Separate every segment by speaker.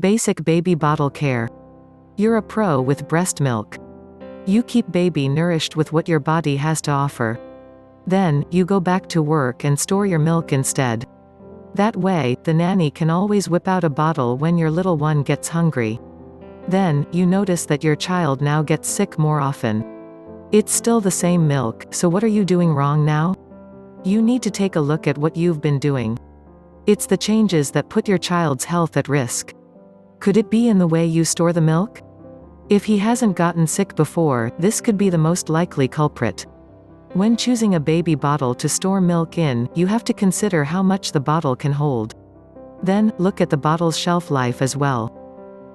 Speaker 1: Basic baby bottle care. You're a pro with breast milk. You keep baby nourished with what your body has to offer. Then, you go back to work and store your milk instead. That way, the nanny can always whip out a bottle when your little one gets hungry. Then, you notice that your child now gets sick more often. It's still the same milk, so what are you doing wrong now? You need to take a look at what you've been doing. It's the changes that put your child's health at risk. Could it be in the way you store the milk? If he hasn't gotten sick before, this could be the most likely culprit. When choosing a baby bottle to store milk in, you have to consider how much the bottle can hold. Then, look at the bottle's shelf life as well.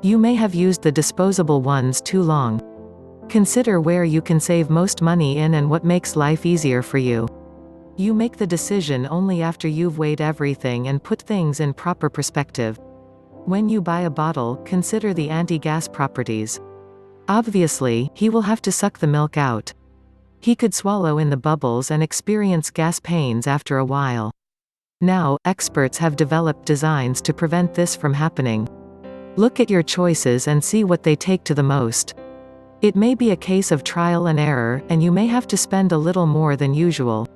Speaker 1: You may have used the disposable ones too long. Consider where you can save most money in and what makes life easier for you. You make the decision only after you've weighed everything and put things in proper perspective. When you buy a bottle, consider the anti-gas properties. Obviously, he will have to suck the milk out. He could swallow in the bubbles and experience gas pains after a while. Now, experts have developed designs to prevent this from happening. Look at your choices and see what they take to the most. It may be a case of trial and error, and you may have to spend a little more than usual.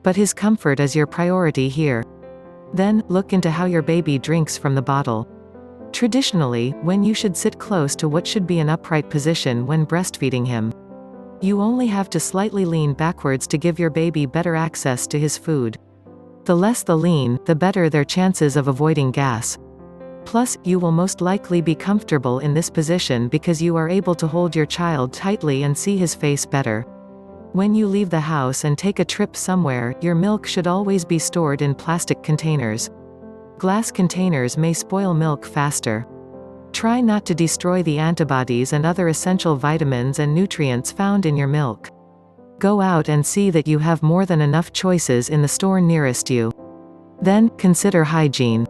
Speaker 1: But his comfort is your priority here. Then, look into how your baby drinks from the bottle. Traditionally, when you should sit close to what should be an upright position when breastfeeding him. You only have to slightly lean backwards to give your baby better access to his food. The less the lean, the better their chances of avoiding gas. Plus, you will most likely be comfortable in this position because you are able to hold your child tightly and see his face better. When you leave the house and take a trip somewhere, your milk should always be stored in plastic containers. Glass containers may spoil milk faster. Try not to destroy the antibodies and other essential vitamins and nutrients found in your milk. Go out and see that you have more than enough choices in the store nearest you. Then, consider hygiene.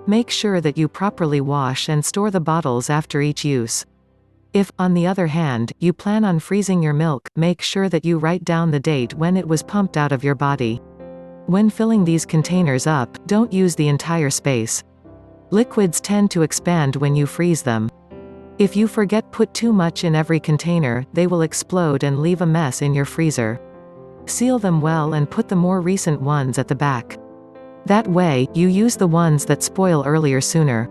Speaker 1: Make sure that you properly wash and store the bottles after each use. If, on the other hand, you plan on freezing your milk, make sure that you write down the date when it was pumped out of your body. When filling these containers up, don't use the entire space. Liquids tend to expand when you freeze them. If you put too much in every container, they will explode and leave a mess in your freezer. Seal them well and put the more recent ones at the back. That way, you use the ones that spoil earlier sooner.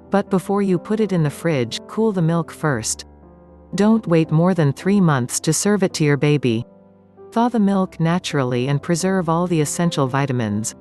Speaker 1: But before you put it in the fridge, cool the milk first. Don't wait more than 3 months to serve it to your baby. Thaw the milk naturally and preserve all the essential vitamins.